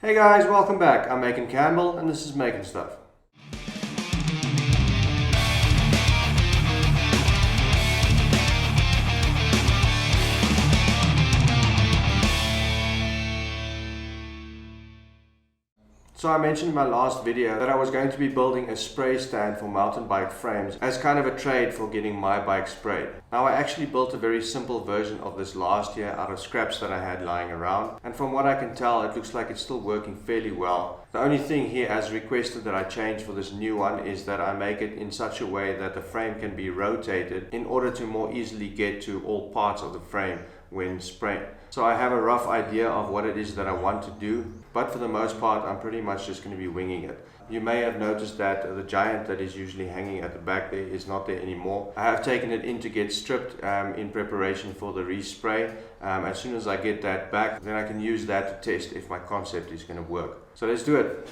Hey guys, welcome back. I'm Macon Campbell and this is maconSTUFF. So I mentioned in my last video that I was going to be building a spray stand for mountain bike frames as kind of a trade for getting my bike sprayed. Now I actually built a very simple version of this last year out of scraps that I had lying around, and from what I can tell it looks like it's still working fairly well. The only thing here as requested that I changed for this new one is that I make it in such a way that the frame can be rotated in order to more easily get to all parts of the frame when spraying. So I have a rough idea of what it is that I want to do, but for the most part I'm pretty much just going to be winging it. You may have noticed that the giant that is usually hanging at the back there is not there anymore. I have taken it in to get stripped in preparation for the respray. As soon as I get that back, then I can use that to test if my concept is going to work. So let's do it.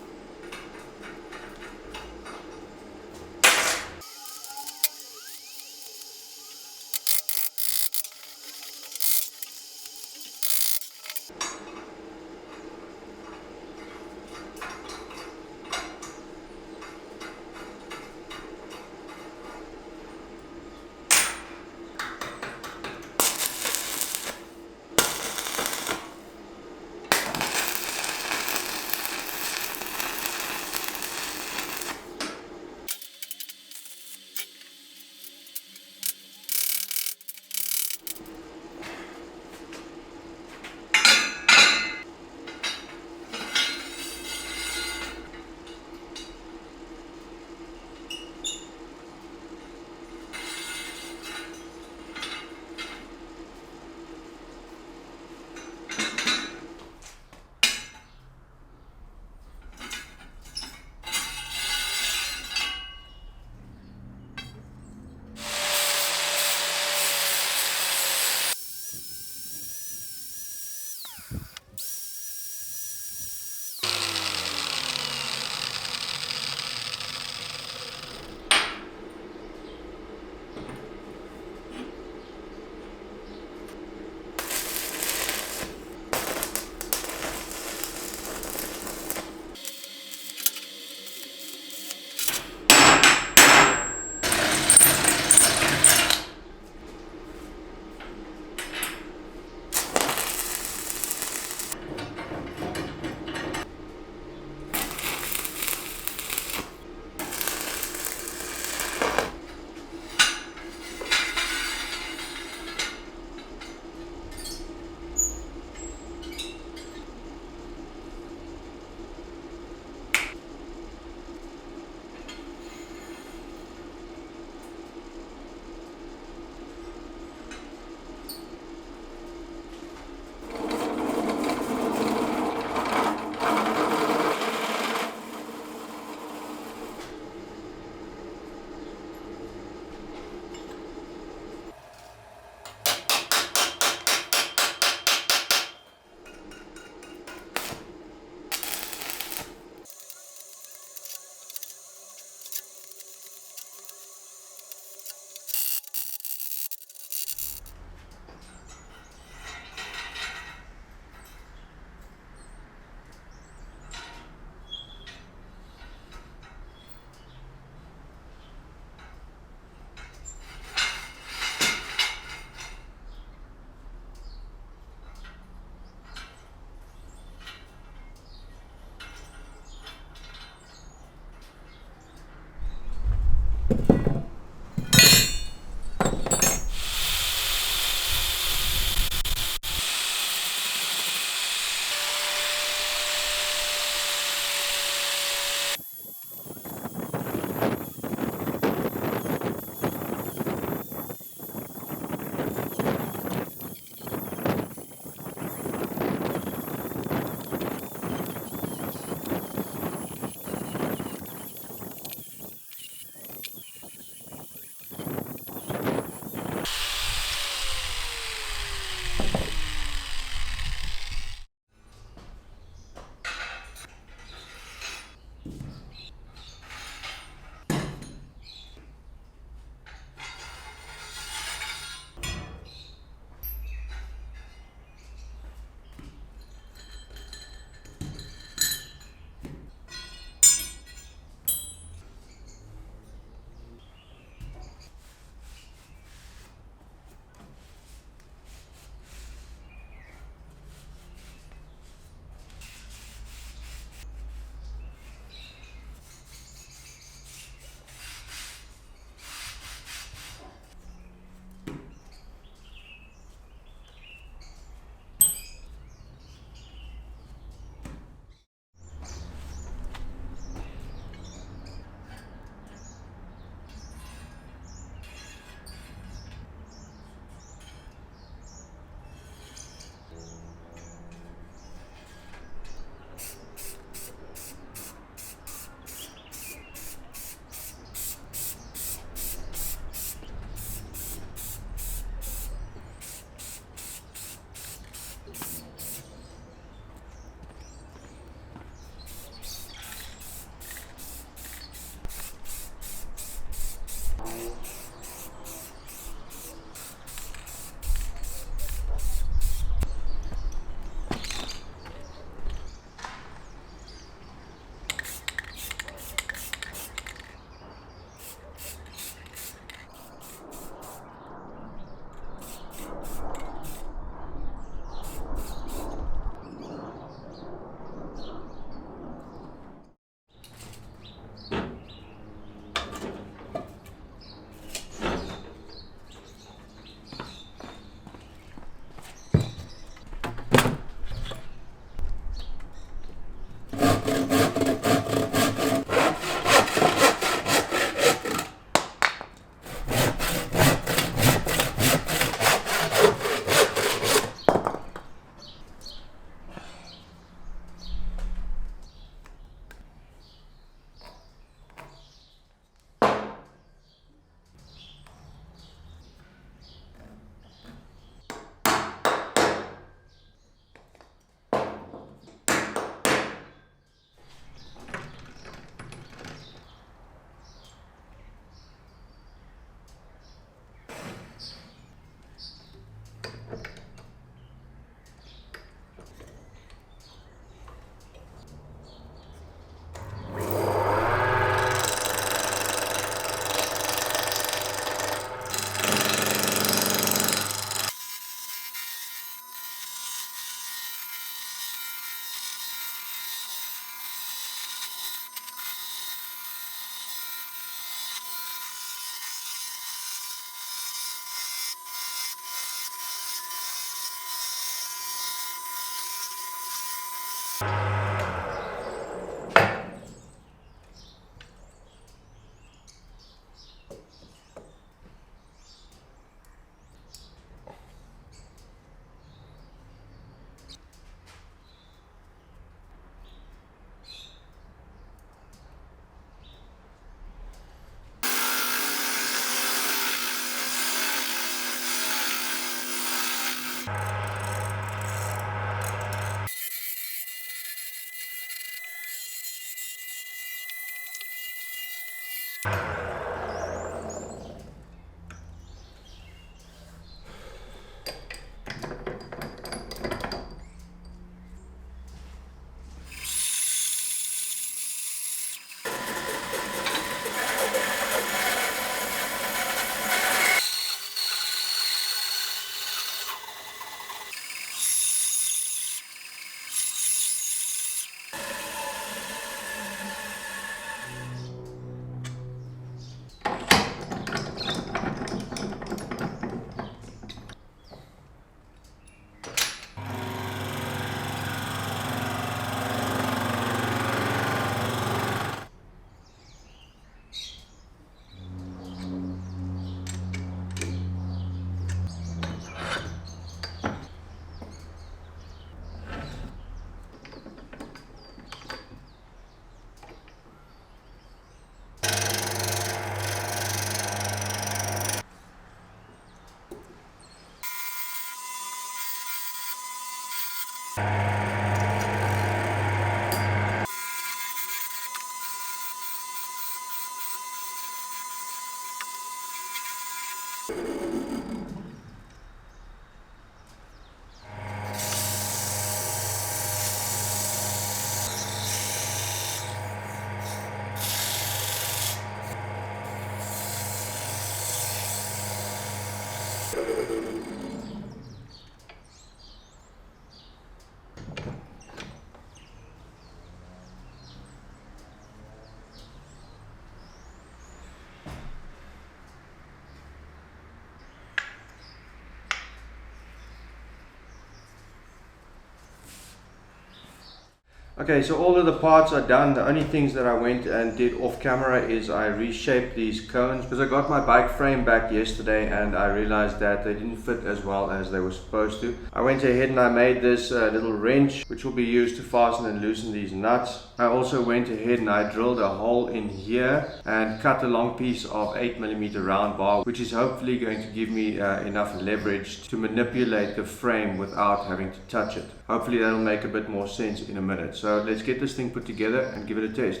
Okay, so all of the parts are done. The only things that I went and did off camera is I reshaped these cones because I got my bike frame back yesterday and I realized that they didn't fit as well as they were supposed to. I went ahead and I made this little wrench which will be used to fasten and loosen these nuts. I also went ahead and I drilled a hole in here and cut a long piece of 8mm round bar, which is hopefully going to give me enough leverage to manipulate the frame without having to touch it. Hopefully that'll make a bit more sense in a minute. So let's get this thing put together and give it a test.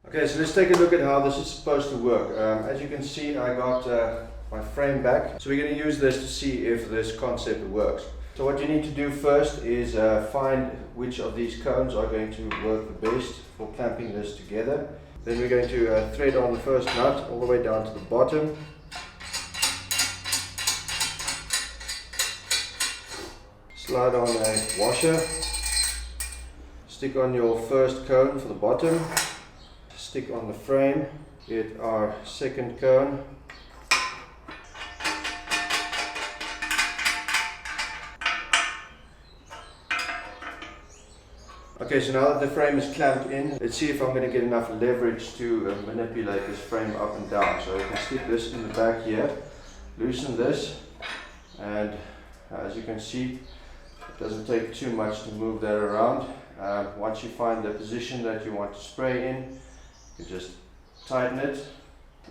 Okay, so let's take a look at how this is supposed to work. As you can see, I got my frame back. So we're going to use this to see if this concept works. So what you need to do first is find which of these cones are going to work the best for clamping this together. Then we're going to thread on the first nut all the way down to the bottom. Slide on a washer. Stick on your first cone for the bottom. Stick on the frame. Get our second cone. Okay, so now that the frame is clamped in, let's see if I'm going to get enough leverage to manipulate this frame up and down. So you can stick this in the back here, loosen this, and as you can see, it doesn't take too much to move that around. Once you find the position that you want to spray in, you just tighten it.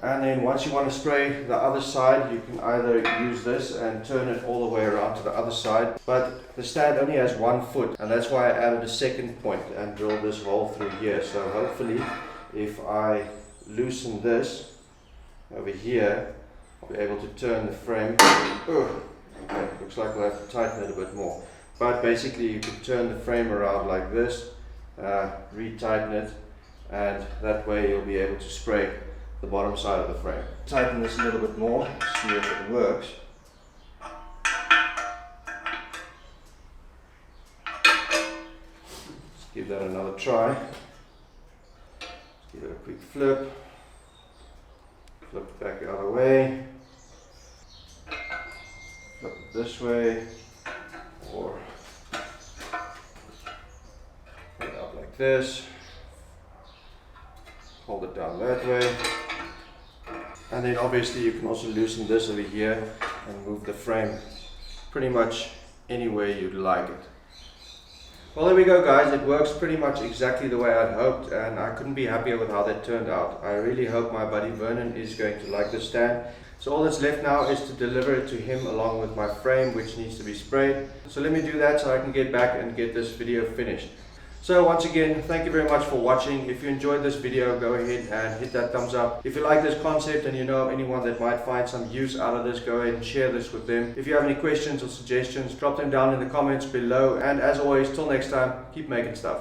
And then once you want to spray the other side, you can either use this and turn it all the way around to the other side. But the stand only has 1 foot, and that's why I added a second point and drilled this hole through here. So hopefully, if I loosen this over here, I'll be able to turn the frame. Okay, looks like we'll have to tighten it a bit more. But basically, you can turn the frame around like this, re-tighten it, and that way you'll be able to spray the bottom side of the frame. Tighten this a little bit more, see if it works. Let's give that another try. Let's give it a quick flip. Flip it back the other way. Flip it this way. Or put it up like this. Hold it down that way. And then obviously you can also loosen this over here and move the frame pretty much any way you'd like it. Well, there we go guys, it works pretty much exactly the way I'd hoped, and I couldn't be happier with how that turned out. I really hope my buddy Vernon is going to like this stand. So all that's left now is to deliver it to him along with my frame, which needs to be sprayed. So let me do that so I can get back and get this video finished. So once again, thank you very much for watching. If you enjoyed this video, go ahead and hit that thumbs up. If you like this concept and you know anyone that might find some use out of this, go ahead and share this with them. If you have any questions or suggestions, drop them down in the comments below. And as always, till next time, keep making stuff.